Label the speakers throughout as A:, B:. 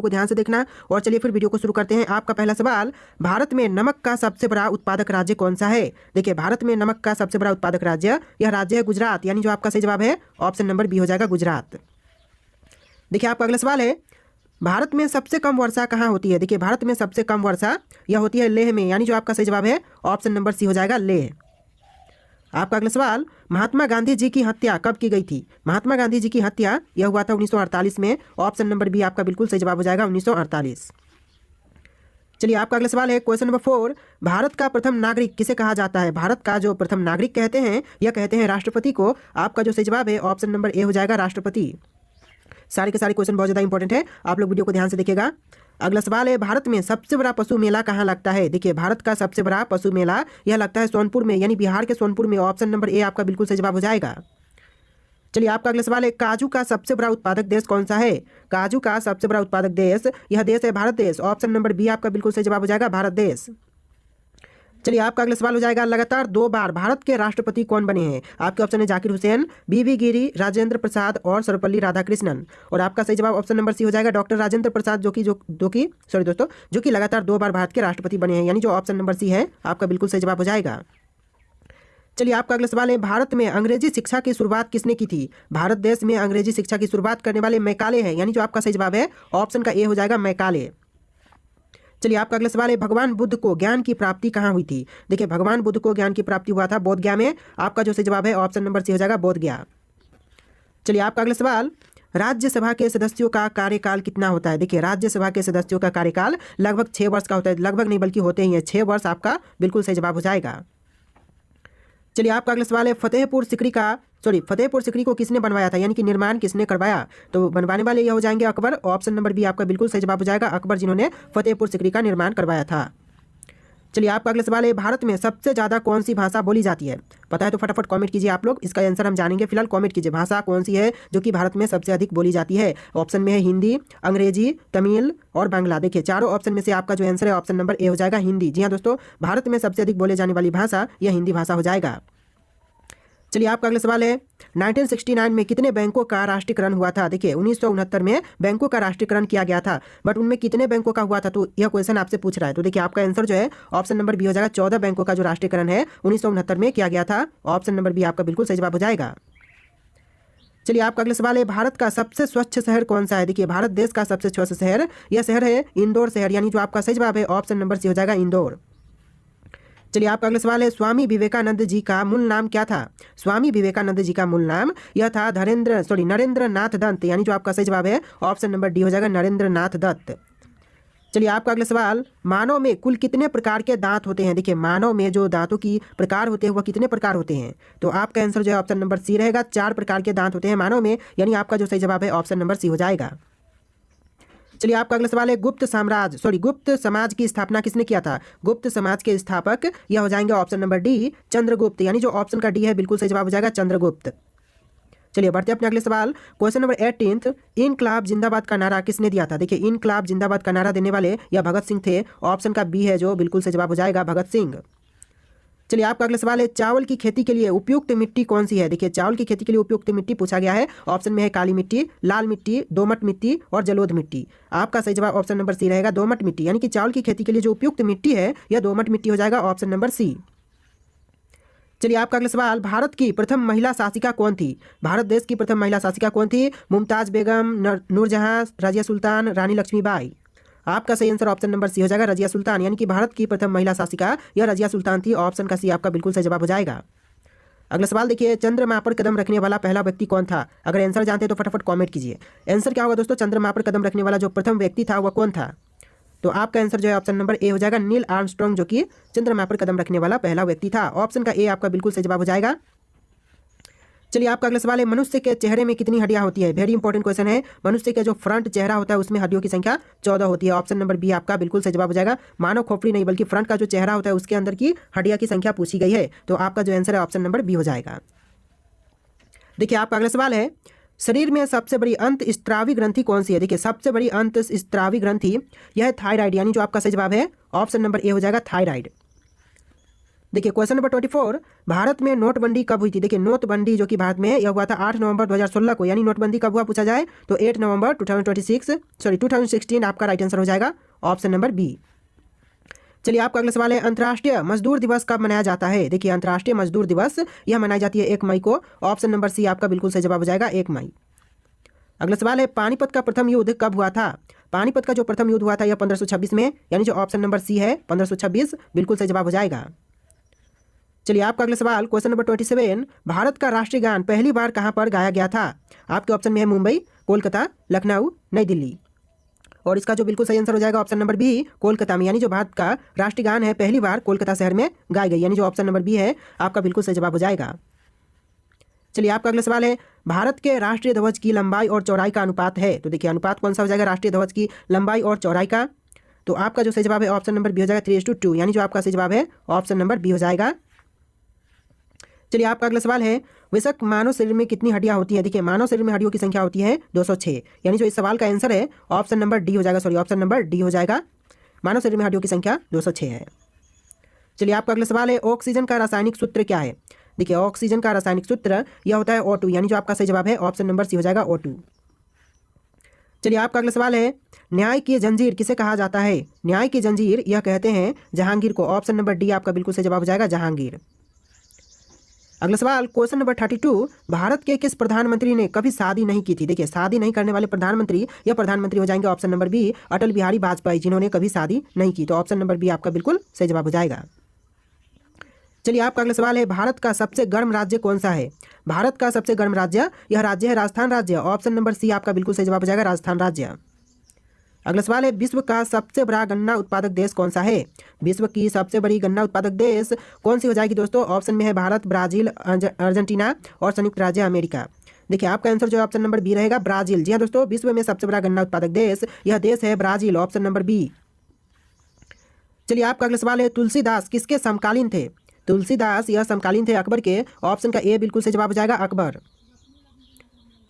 A: को ध्यान से देखना। और चलिए फिर वीडियो को शुरू करते हैं। आपका पहला सवाल, भारत में नमक का सबसे बड़ा उत्पादक राज्य कौन सा है? देखिए भारत में नमक का सबसे बड़ा उत्पादक राज्य, यह राज्य है गुजरात, यानी जो आपका सही जवाब है ऑप्शन नंबर बी हो जाएगा गुजरात। देखिए आपका अगला सवाल है, भारत में सबसे कम वर्षा कहाँ होती है? देखिए भारत में सबसे कम वर्षा यह होती है लेह में, यानी जो आपका सही जवाब है ऑप्शन नंबर सी हो जाएगा लेह। आपका अगला सवाल, महात्मा गांधी जी की हत्या कब की गई थी? महात्मा गांधी जी की हत्या यह हुआ था 1948 में। ऑप्शन नंबर बी आपका बिल्कुल सही जवाब हो जाएगा 1948। चलिए आपका अगला सवाल है क्वेश्चन नंबर 4, भारत का प्रथम नागरिक किसे कहा जाता है? भारत का जो प्रथम नागरिक कहते हैं यह कहते हैं राष्ट्रपति को। आपका जो सही जवाब है ऑप्शन नंबर ए हो जाएगा राष्ट्रपति। सारे के सारे क्वेश्चन बहुत ज़्यादा इंपॉर्टेंट है, आप लोग वीडियो को ध्यान से देखिएगा। अगला सवाल है, भारत में सबसे बड़ा पशु मेला कहाँ लगता है? देखिए भारत का सबसे बड़ा पशु मेला यह लगता है सोनपुर में, यानी बिहार के सोनपुर में। ऑप्शन नंबर ए आपका बिल्कुल सही जवाब हो जाएगा। चलिए आपका अगला सवाल है, काजू का सबसे बड़ा उत्पादक देश कौन सा है? काजू का सबसे बड़ा उत्पादक देश यह देश है भारत देश। ऑप्शन नंबर बी आपका बिल्कुल सही जवाब हो जाएगा भारत देश। चलिए आपका अगला सवाल हो जाएगा, लगातार 2 बार भारत के राष्ट्रपति कौन बने हैं? आपके ऑप्शन है जाकिर हुसैन, बीवी गिरी, राजेंद्र प्रसाद और सर्वपल्ली राधाकृष्णन। और आपका सही जवाब ऑप्शन नंबर सी हो जाएगा डॉक्टर राजेंद्र प्रसाद, जो कि लगातार 2 बार भारत के राष्ट्रपति बने हैं, यानी जो ऑप्शन नंबर सी है आपका बिल्कुल सही जवाब हो जाएगा। चलिए आपका अगला सवाल है, भारत में अंग्रेजी शिक्षा की शुरुआत किसने की थी? भारत देश में अंग्रेजी शिक्षा की शुरुआत करने वाले मैकाले हैं, यानी जो आपका सही जवाब है ऑप्शन का ए हो जाएगा मैकाले। चलिए आपका अगला सवाल है, भगवान बुद्ध को ज्ञान की प्राप्ति कहाँ हुई थी? देखिए भगवान बुद्ध को ज्ञान की प्राप्ति हुआ था बोध गया में। आपका जो सही जवाब है ऑप्शन नंबर सी हो जाएगा बोध गया। चलिए आपका अगला सवाल, राज्यसभा के सदस्यों का कार्यकाल कितना होता है? देखिए राज्यसभा के सदस्यों का कार्यकाल लगभग 6 वर्ष का होता है, लगभग नहीं बल्कि होते ही हैं 6 वर्ष। आपका बिल्कुल सही जवाब हो जाएगा। चलिए आपका अगला सवाल है, फतेहपुर सिकरी को किसने बनवाया था, यानी कि निर्माण किसने करवाया? तो बनवाने वाले ये हो जाएंगे अकबर। ऑप्शन नंबर बी आपका बिल्कुल सही जवाब हो जाएगा अकबर, जिन्होंने फतेहपुर सिकरी का निर्माण करवाया था। चलिए आपका अगला सवाल है, भारत में सबसे ज़्यादा कौन सी भाषा बोली जाती है? पता है तो फटाफट कमेंट कीजिए आप लोग, इसका आंसर हम जानेंगे। फिलहाल कमेंट कीजिए भाषा कौन सी है जो कि भारत में सबसे अधिक बोली जाती है। ऑप्शन में है हिंदी, अंग्रेजी, तमिल और बांग्ला। देखिए चारों ऑप्शन में से आपका जो आंसर है ऑप्शन नंबर ए हो जाएगा हिंदी। जी हाँ दोस्तों, भारत में सबसे अधिक बोले जाने वाली भाषा यह हिंदी भाषा हो जाएगा। चलिए आपका अगला सवाल है, 1969 में कितने बैंकों का राष्ट्रीयकरण हुआ था? देखिए 1969 में बैंकों का राष्ट्रीयकरण किया गया था, बट उनमें कितने बैंकों का हुआ था? तो यह क्वेश्चन आपसे पूछ रहा है। तो देखिए आपका आंसर जो है ऑप्शन नंबर बी हो जाएगा 14 बैंकों का जो राष्ट्रीयकरण है 1969 में किया गया था। ऑप्शन नंबर बी आपका बिल्कुल सही जवाब हो जाएगा। चलिए आपका अगला सवाल है, भारत का सबसे स्वच्छ शहर कौन सा है? देखिए भारत देश का सबसे स्वच्छ शहर यह शहर है इंदौर शहर, यानी जो आपका सही जवाब है ऑप्शन नंबर सी हो जाएगा इंदौर। चलिए आपका अगला सवाल है, स्वामी विवेकानंद जी का मूल नाम क्या था? स्वामी विवेकानंद जी का मूल नाम यह था नरेंद्र नाथ दत्त, यानी जो आपका सही जवाब है ऑप्शन नंबर डी हो जाएगा नरेंद्र नाथ दत्त। चलिए आपका अगला सवाल, मानव में कुल कितने प्रकार के दांत होते हैं? देखिए मानव में जो दांतों की प्रकार होते हैं वह कितने प्रकार होते हैं? तो आपका आंसर जो है ऑप्शन नंबर सी रहेगा, 4 प्रकार के दांत होते हैं मानव में, यानी आपका जो सही जवाब है ऑप्शन नंबर सी हो जाएगा। चलिए आपका अगला सवाल है, गुप्त समाज की स्थापना किसने किया था? गुप्त समाज के स्थापक यह हो जाएंगे ऑप्शन नंबर डी चंद्रगुप्त, यानी जो ऑप्शन का डी है बिल्कुल सही जवाब हो जाएगा चंद्रगुप्त। चलिए बढ़ते हैं अपने अगले सवाल, क्वेश्चन नंबर 18, इनकलाब जिंदाबाद का नारा किसने दिया था? देखिए इनकलाब जिंदाबाद का नारा देने वाले यह भगत सिंह थे। ऑप्शन का बी है जो बिल्कुल सही जवाब हो जाएगा भगत सिंह। चलिए आपका अगला सवाल है, चावल की खेती के लिए उपयुक्त मिट्टी कौन सी है? देखिए चावल की खेती के लिए उपयुक्त मिट्टी पूछा गया है। ऑप्शन में है काली मिट्टी, लाल मिट्टी, दोमट मिट्टी और जलोढ़ मिट्टी। आपका सही जवाब ऑप्शन नंबर सी रहेगा दोमट मिट्टी, यानी कि चावल की खेती के लिए जो उपयुक्त मिट्टी है यह दोमट मिट्टी हो जाएगा ऑप्शन नंबर सी। चलिए आपका अगला सवाल, भारत की प्रथम महिला शासिका कौन थी? भारत देश की प्रथम महिला शासिका कौन थी? मुमताज बेगम, नूरजहां, रजिया सुल्तान, रानी लक्ष्मीबाई। आपका सही आंसर ऑप्शन नंबर सी हो जाएगा रजिया सुल्तान, यानी कि भारत की प्रथम महिला शासिका यह रजिया सुल्तान थी। ऑप्शन का सी आपका बिल्कुल सही जवाब हो जाएगा। अगला सवाल देखिए, चंद्रमा पर कदम रखने वाला पहला व्यक्ति कौन था? अगर आंसर जानते हैं तो फटाफट कमेंट कीजिए। आंसर क्या होगा दोस्तों, चंद्रमा पर कदम रखने वाला जो प्रथम व्यक्ति था वह कौन था? तो आपका आंसर जो है ऑप्शन नंबर ए हो जाएगा नील आर्मस्ट्रॉन्ग, जो कि चंद्रमा पर कदम रखने वाला पहला व्यक्ति था। ऑप्शन का ए आपका बिल्कुल सही जवाब हो जाएगा। चलिए आपका अगला सवाल है, मनुष्य के चेहरे में कितनी हड्डियां होती है? वेरी इंपॉर्टेंट क्वेश्चन है। मनुष्य के जो फ्रंट चेहरा होता है उसमें हड्डियों की संख्या 14 होती है। ऑप्शन नंबर बी आपका बिल्कुल सही जवाब हो जाएगा। मानव खोपड़ी नहीं बल्कि फ्रंट का जो चेहरा होता है उसके अंदर की हड्डियां की संख्या पूछी गई है। तो आपका जो आंसर है ऑप्शन नंबर बी हो जाएगा। देखिए आपका अगला सवाल है, शरीर में सबसे बड़ी अंत स्त्रावी ग्रंथि कौन सी है? देखिए सबसे बड़ी अंत स्त्रावी ग्रंथि यह है थायराइड, यानी जो आपका सही जवाब है ऑप्शन नंबर ए हो जाएगा थायराइड। देखिए क्वेश्चन नंबर 24, भारत में नोटबंदी कब हुई थी? देखिए नोटबंदी जो कि भारत में यह हुआ था 8 नवंबर 2016 को, यानी नोटबंदी कब हुआ पूछा जाए तो 8 नवंबर 2016 आपका राइट आंसर हो जाएगा ऑप्शन नंबर बी। चलिए आपका अगला सवाल है, अंतर्राष्ट्रीय मजदूर दिवस कब मनाया जाता है? देखिए अंतर्राष्ट्रीय मजदूर दिवस यह मनाई जाती है 1 मई को। ऑप्शन नंबर सी आपका बिल्कुल सही जवाब हो जाएगा 1 मई। अगला सवाल है, पानीपत का प्रथम युद्ध कब हुआ था? पानीपत का जो प्रथम युद्ध हुआ था यह 1526 में, यानी जो ऑप्शन नंबर सी है 1526 बिल्कुल सही जवाब हो जाएगा। चलिए आपका अगला सवाल क्वेश्चन नंबर 27, भारत का राष्ट्रीय गान पहली बार कहाँ पर गाया गया था? आपके ऑप्शन में है मुंबई, कोलकाता, लखनऊ, नई दिल्ली। और इसका जो बिल्कुल सही आंसर हो जाएगा ऑप्शन नंबर बी, कोलकाता में, यानी जो भारत का राष्ट्रीय गान है पहली बार कोलकाता शहर में गाई गई, यानी जो ऑप्शन नंबर बी है आपका बिल्कुल सही जवाब हो जाएगा। चलिए आपका अगला सवाल है, भारत के राष्ट्रीय ध्वज की लंबाई और चौड़ाई का अनुपात है? तो देखिए अनुपात कौन सा हो जाएगा राष्ट्रीय ध्वज की लंबाई और चौड़ाई का? तो आपका जो सही जवाब है ऑप्शन नंबर बी हो जाएगा 3:2, यानी जो आपका सही जवाब है ऑप्शन नंबर बी हो जाएगा। चलिए आपका अगला सवाल है, वयस्क मानव शरीर में कितनी हड्डियां होती हैं? देखिए मानव शरीर में हड्डियों की संख्या होती है 206, यानी जो इस सवाल का आंसर है ऑप्शन नंबर डी हो जाएगा, ऑप्शन नंबर डी हो जाएगा। मानव शरीर में हड्डियों की संख्या 206 है। चलिए आपका अगला सवाल है, ऑक्सीजन का रासायनिक सूत्र क्या है? देखिए ऑक्सीजन का रासायनिक सूत्र यह होता है O2, यानी जो आपका सही जवाब है ऑप्शन नंबर सी हो जाएगा O2। चलिए आपका अगला सवाल है, न्याय की जंजीर किसे कहा जाता है? न्याय की जंजीर यह कहते हैं जहांगीर को। ऑप्शन नंबर डी आपका बिल्कुल सही जवाब हो जाएगा जहांगीर। अगला सवाल क्वेश्चन नंबर 32, भारत के किस प्रधानमंत्री ने कभी शादी नहीं की थी? देखिए शादी नहीं करने वाले प्रधानमंत्री या प्रधानमंत्री हो जाएंगे option number B, Atal Bihari Vajpayee, जिन्होंने कभी शादी नहीं की। तो ऑप्शन नंबर बी आपका बिल्कुल सही जवाब हो जाएगा। चलिए आपका अगला सवाल है, भारत का सबसे गर्म राज्य कौन सा है? भारत का सबसे गर्म राज्य यह राज्य है राजस्थान राज्य। ऑप्शन नंबर सी आपका बिल्कुल सही जवाब हो जाएगा राजस्थान राज्य। अगला सवाल है, विश्व का सबसे बड़ा गन्ना उत्पादक देश कौन सा है? विश्व की सबसे बड़ी गन्ना उत्पादक देश कौन सी हो जाएगी दोस्तों? ऑप्शन में है भारत, ब्राजील, अर्जेंटीना और संयुक्त राज्य अमेरिका। देखिए आपका आंसर जो है ऑप्शन नंबर बी रहेगा ब्राजील। जी हाँ दोस्तों, विश्व में सबसे बड़ा गन्ना उत्पादक देश यह देश है ब्राजील, ऑप्शन नंबर बी। चलिए आपका अगला सवाल है, तुलसीदास किसके समकालीन थे? तुलसीदास यह समकालीन थे अकबर के। ऑप्शन का ए बिल्कुल सही जवाब हो जाएगा अकबर।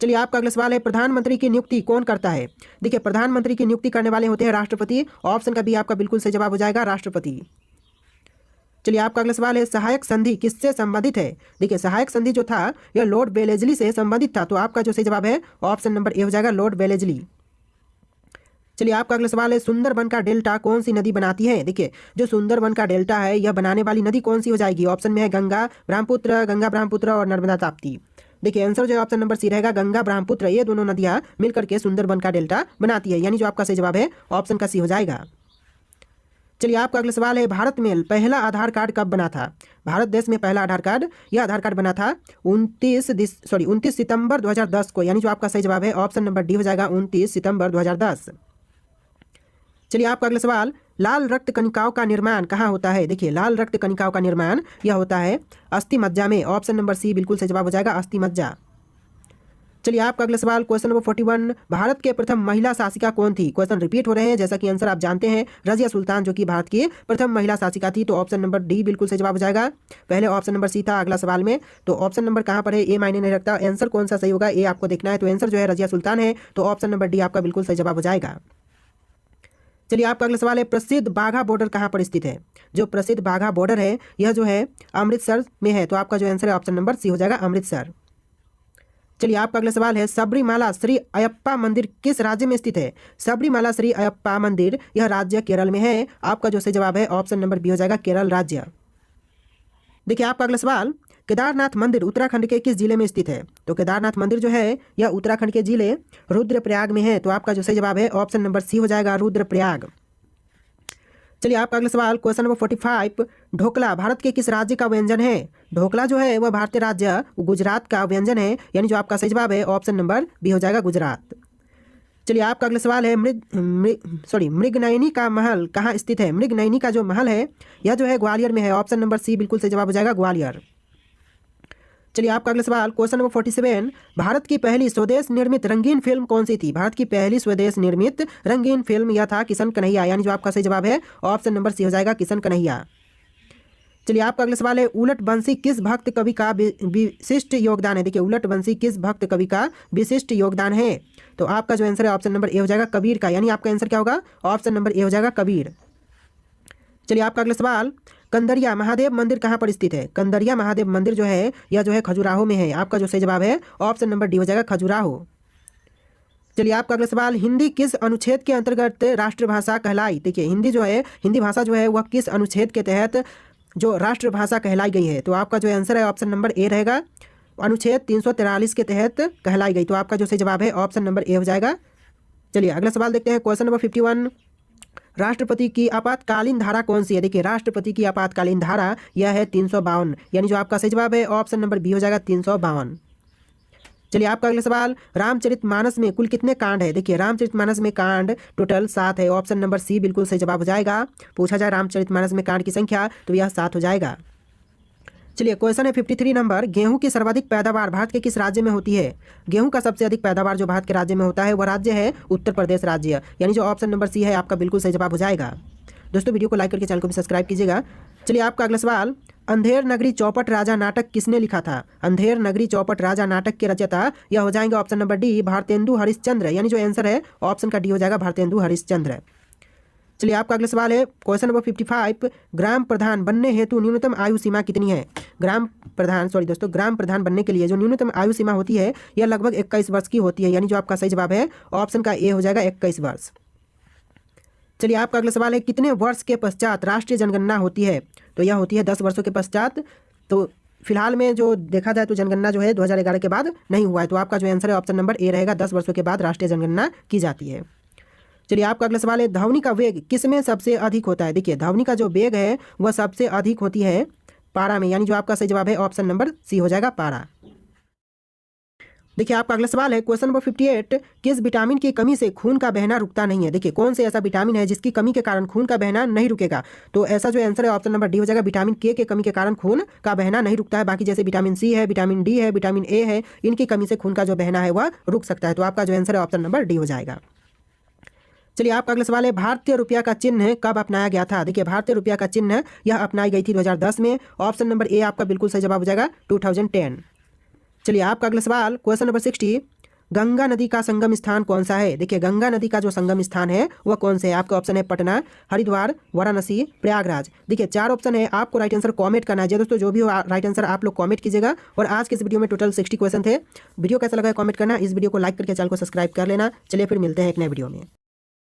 A: चलिए आपका अगला सवाल है, प्रधानमंत्री की नियुक्ति कौन करता है? देखिए प्रधानमंत्री की नियुक्ति करने वाले होते हैं राष्ट्रपति। ऑप्शन का बी आपका बिल्कुल सही जवाब हो जाएगा राष्ट्रपति। चलिए आपका अगला सवाल है, सहायक संधि किससे संबंधित है? देखिए सहायक संधि जो था यह लॉर्ड वेलेजली से संबंधित था। तो आपका जो सही जवाब है ऑप्शन नंबर ए हो जाएगा लॉर्ड वेलेजली। चलिए आपका अगला सवाल है, सुंदरबन का डेल्टा कौन सी नदी बनाती है? देखिए जो सुंदरबन का डेल्टा है यह बनाने वाली नदी कौन सी हो जाएगी? ऑप्शन में है गंगा ब्रह्मपुत्र और नर्मदा ताप्ती। देखिए आंसर जो ऑप्शन नंबर सी रहेगा गंगा ब्रह्मपुत्र, ये दोनों नदियां मिलकर के सुंदरबन का डेल्टा बनाती है, यानी जो आपका सही जवाब है ऑप्शन का सी हो जाएगा। चलिए आपका अगला सवाल है, भारत में पहला आधार कार्ड कब बना था? भारत देश में पहला आधार कार्ड यह आधार कार्ड बना था 29 सितंबर 2010 को, यानी जो आपका सही जवाब है ऑप्शन नंबर डी हो जाएगा 29 सितंबर 2010। चलिए आपका अगला सवाल, लाल रक्त कणिकाओं का निर्माण कहाँ होता है? देखिए लाल रक्त कणिकाओं का निर्माण यह होता है अस्थि मज्जा में। ऑप्शन नंबर सी बिल्कुल सही जवाब हो जाएगा अस्थि मज्जा। चलिए आपका अगला सवाल क्वेश्चन नंबर 41, भारत के प्रथम महिला शासिका कौन थी? क्वेश्चन रिपीट हो रहे हैं, जैसा कि आंसर आप जानते हैं रजिया सुल्तान जो कि भारत की प्रथम महिला शासिका थी। तो ऑप्शन नंबर डी बिल्कुल सही जवाब हो जाएगा। पहले ऑप्शन नंबर सी था अगला सवाल में, तो ऑप्शन नंबर कहाँ पर है ए मायने नहीं रखता, आंसर कौन सा सही होगा ए आपको देखना है। तो आंसर जो है रजिया सुल्तान है, तो ऑप्शन नंबर डी आपका बिल्कुल सही जवाब हो जाएगा। चलिए आपका अगला सवाल है, प्रसिद्ध बाघा बॉर्डर कहाँ पर स्थित है? जो प्रसिद्ध बाघा बॉर्डर है यह जो है अमृतसर में है। तो आपका जो आंसर है ऑप्शन नंबर सी हो जाएगा अमृतसर। चलिए आपका अगला सवाल है, सबरीमाला श्री अयप्पा मंदिर किस राज्य में स्थित है? सबरीमाला श्री अयप्पा मंदिर यह राज्य केरल में है। आपका जो सही जवाब है ऑप्शन नंबर बी हो जाएगा केरल राज्य। देखिए आपका अगला सवाल, केदारनाथ मंदिर उत्तराखंड के किस जिले में स्थित है? तो केदारनाथ मंदिर जो है यह उत्तराखंड के जिले रुद्रप्रयाग में है। तो आपका जो सही जवाब है ऑप्शन नंबर सी हो जाएगा रुद्रप्रयाग। चलिए आपका अगला सवाल क्वेश्चन नंबर 45, ढोकला भारत के किस राज्य का व्यंजन है? ढोकला जो है वह भारतीय राज्य गुजरात का व्यंजन है, यानी जो आपका सही जवाब है ऑप्शन नंबर बी हो जाएगा गुजरात। चलिए आपका अगला सवाल है, मृगनयनी का महल कहाँ स्थित है? मृगनयनी का जो महल है यह जो है ग्वालियर में है। ऑप्शन नंबर सी बिल्कुल सही जवाब हो जाएगा ग्वालियर। चलिए आपका अगला सवाल क्वेश्चन नंबर 47, भारत की पहली स्वदेश निर्मित रंगीन फिल्म कौन सी थी? भारत की पहली स्वदेश निर्मित रंगीन फिल्म यह था किशन कन्हैया, यानी जो आपका सही जवाब है ऑप्शन नंबर सी हो जाएगा किशन कन्हैया। चलिए आपका अगला सवाल है, उलट बंसी किस भक्त कवि का विशिष्ट योगदान है? देखिए उलट बंसी किस भक्त कवि का विशिष्ट योगदान है? तो आपका जो आंसर है ऑप्शन नंबर ए हो जाएगा कबीर का, यानी आपका आंसर क्या होगा ऑप्शन नंबर ए हो जाएगा कबीर। चलिए आपका अगला सवाल, कंदरिया महादेव मंदिर कहाँ पर स्थित है? कंदरिया महादेव मंदिर जो है यह जो है खजुराहो में है। आपका जो सही जवाब है ऑप्शन नंबर डी हो जाएगा, खजुराहो। चलिए आपका अगला सवाल, हिंदी किस अनुच्छेद के अंतर्गत राष्ट्रभाषा कहलाई? देखिए हिंदी जो है, हिंदी भाषा जो है वह किस अनुच्छेद के तहत जो राष्ट्रभाषा कहलाई गई है? तो आपका जो आंसर है ऑप्शन नंबर ए रहेगा, अनुच्छेद 343 के तहत कहलाई गई। तो आपका जो सही जवाब है ऑप्शन नंबर ए हो जाएगा। चलिए अगला सवाल देखते हैं, क्वेश्चन नंबर 51, राष्ट्रपति की आपातकालीन धारा कौन सी है? देखिए राष्ट्रपति की आपातकालीन धारा यह है 352, यानी जो आपका सही जवाब है ऑप्शन नंबर बी हो जाएगा, 352। चलिए आपका अगला सवाल, रामचरितमानस में कुल कितने कांड है? देखिए रामचरितमानस में कांड टोटल 7 है। ऑप्शन नंबर सी बिल्कुल सही जवाब हो जाएगा। पूछा जाए रामचरितमानस में कांड की संख्या तो यह 7 हो जाएगा। चलिए क्वेश्चन है 53 नंबर, गेहूं की सर्वाधिक पैदावार भारत के किस राज्य में होती है? गेहूं का सबसे अधिक पैदावार जो भारत के राज्य में होता है वह राज्य है उत्तर प्रदेश राज्य, यानी जो ऑप्शन नंबर सी है आपका बिल्कुल सही जवाब हो जाएगा। दोस्तों वीडियो को लाइक करके चैनल को भी सब्सक्राइब कीजिएगा। चलिए आपका अगला सवाल, अंधेर नगरी चौपट राजा नाटक किसने लिखा था? अंधेर नगरी चौपट राजा नाटक के रचयिता यह हो जाएंगे option number D, Bharatendu Harishchandra, यानी जो आंसर है ऑप्शन का डी हो जाएगा, भारतेंदु हरिश्चंद्र। चलिए आपका अगला सवाल है क्वेश्चन नंबर 55, ग्राम प्रधान बनने हेतु न्यूनतम आयु सीमा कितनी है? ग्राम प्रधान बनने के लिए जो न्यूनतम आयु सीमा होती है यह लगभग 21 वर्ष की होती है, यानी जो आपका सही जवाब है ऑप्शन का ए हो जाएगा, 21 वर्ष। चलिए आपका अगला सवाल है, कितने वर्ष के पश्चात राष्ट्रीय जनगणना होती है? तो यह होती है 10 वर्षों के पश्चात। तो फिलहाल में जो देखा जाए तो जनगणना जो है 2011 के बाद नहीं हुआ है। तो आपका जो आंसर है ऑप्शन नंबर ए रहेगा, 10 वर्षों के बाद राष्ट्रीय जनगणना की जाती है। चलिए आपका अगला सवाल है, ध्वनि का वेग किसमें सबसे अधिक होता है? देखिए ध्वनि का जो वेग है वह सबसे अधिक होती है पारा में, यानी जो आपका सही जवाब है ऑप्शन नंबर सी हो जाएगा, पारा। देखिए आपका अगला सवाल है क्वेश्चन नंबर 58, किस विटामिन की कमी से खून का बहना रुकता नहीं है? देखिए कौन से ऐसा विटामिन है जिसकी कमी के कारण खून का बहना नहीं रुकेगा? तो ऐसा जो आंसर है ऑप्शन नंबर डी हो जाएगा, विटामिन के कमी के कारण खून का बहना नहीं रुकता है। बाकी जैसे विटामिन सी है, विटामिन डी है, विटामिन ए है, इनकी कमी से खून का जो बहना है वह रुक सकता है। तो आपका जो आंसर है ऑप्शन नंबर डी हो जाएगा। चलिए आपका अगला सवाल है, भारतीय रुपया का चिन्ह कब अपनाया गया था? देखिए भारतीय रुपया का चिन्ह यह अपनाई गई थी 2010 में। ऑप्शन नंबर ए आपका बिल्कुल सही जवाब हो जाएगा, 2010। चलिए आपका अगला सवाल क्वेश्चन नंबर 60, गंगा नदी का संगम स्थान कौन सा है? देखिए गंगा नदी का जो संगम स्थान है वह कौन से है? आपका ऑप्शन है पटना, हरिद्वार, वाराणसी, प्रयागराज। देखिए 4 ऑप्शन है, आपको राइट आंसर कमेंट करना है। दोस्तों जो भी हो राइट आंसर आप लोग कमेंट कीजिएगा। और आज के इस वीडियो में टोटल 60 क्वेश्चन थे। वीडियो कैसा लगा कमेंट करना, इस वीडियो को लाइक करके चैनल को सब्सक्राइब कर लेना। चलिए फिर मिलते हैं एक नए वीडियो में।